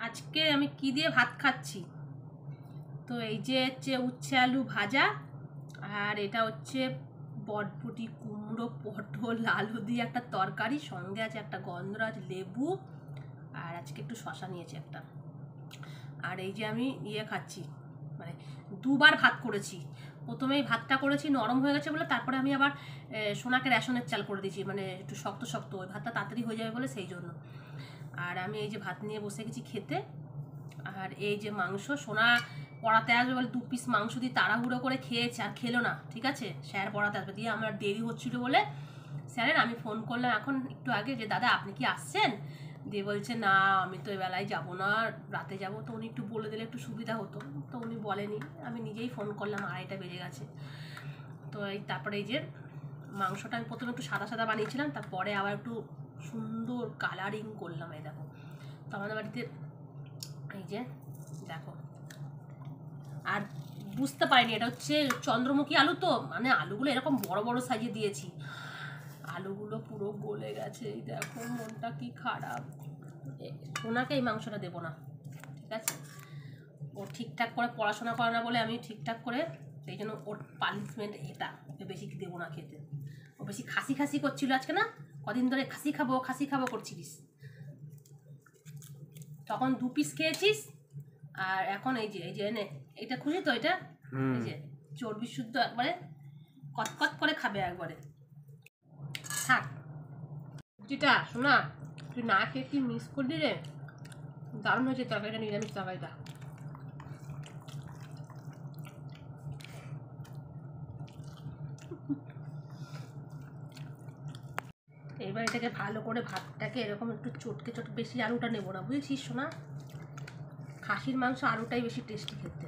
আজকে আমি কি দিয়ে ভাত খাচ্ছি, তো এই যে হচ্ছে উচ্ছে আলু ভাজা, আর এটা হচ্ছে বটবটি কুমড়ো পটল আলু দিয়ে একটা তরকারি, সঙ্গে আছে একটা গন্ধরাজ লেবু, আর আজকে একটু শশা নিয়েছি একটা। আর এই যে আমি খাচ্ছি, মানে দুবার ভাত করেছি। প্রথমেই ভাতটা করেছি, নরম হয়ে গেছে বলে, তারপরে আমি আবার সোনাকে রেশনের চাল করে দিয়েছি, মানে একটু শক্ত শক্ত, ওই ভাতটা তাড়াতাড়ি হয়ে যাবে বলে, সেই জন্য। আর আমি এই যে ভাত নিয়ে বসে গেছি খেতে। আর এই যে মাংস, সোনা পড়াতে আসবে বলে 2 পিস মাংস দিয়ে তাড়াহুড়ো করে খেয়েছে, আর খেলো না, ঠিক আছে, স্যার পড়াতে আসবে, দিয়ে আমার দেরি হচ্ছিল বলে স্যারের আমি ফোন করলাম এখন একটু আগে যে দাদা আপনি কি আসছেন, দিয়ে বলছে না আমি তো এবেলায় যাবো না, রাতে যাবো। তো উনি একটু বলে দিলে একটু সুবিধা হতো, তো উনি বলেনি, আমি নিজেই ফোন করলাম, 2:30 বেজে গেছে। তো এই তারপরে এই যে মাংসটা আমি প্রথমে একটু সাদা সাদা বানিয়েছিলাম, তারপরে আবার একটু সুন্দর কালারিং করলাম। এই দেখো, তো আমাদের বাড়িতে এই যে দেখো, আর বুঝতে পারিনি এটা হচ্ছে চন্দ্রমুখী আলু, তো মানে আলুগুলো এরকম বড় বড় সাইজে দিয়েছি, আলুগুলো পুরো গলে গেছে। এই দেখো মনটা কি খারাপ। ওনাকে এই মাংসটা দেবো না, ঠিক আছে, ও ঠিকঠাক করে পড়াশোনা করে না বলে আমি ঠিকঠাক করে, সেই জন্য ওর পানিশমেন্ট এটা, ওকে বেশি দেবো না খেতে। ও বেশি খাসি খাসি করছিল আজকে, না কদিন ধরে খাসি খাবো করছিলিস, তখন 2 পিস খেয়েছিস, আর এখন এই যে এনে এটা খুশি তো, এটা এই যে চর্বি শুদ্ধ একবারে কটকট করে খাবে একবারে। থাক যেটা শোনা, তুই না খেয়ে কি মিস করলি রে, দারুণ হয়েছে তরকারিটা, নিরামিষ তরকারিটা। এবার এটাকে ভালো করে ভাতটাকে এরকম একটু চটকে বেশি আলুটা নেবো না, বুঝেছিস শোনা, খাসির মাংস আলুটাই বেশি টেস্টি খেতে।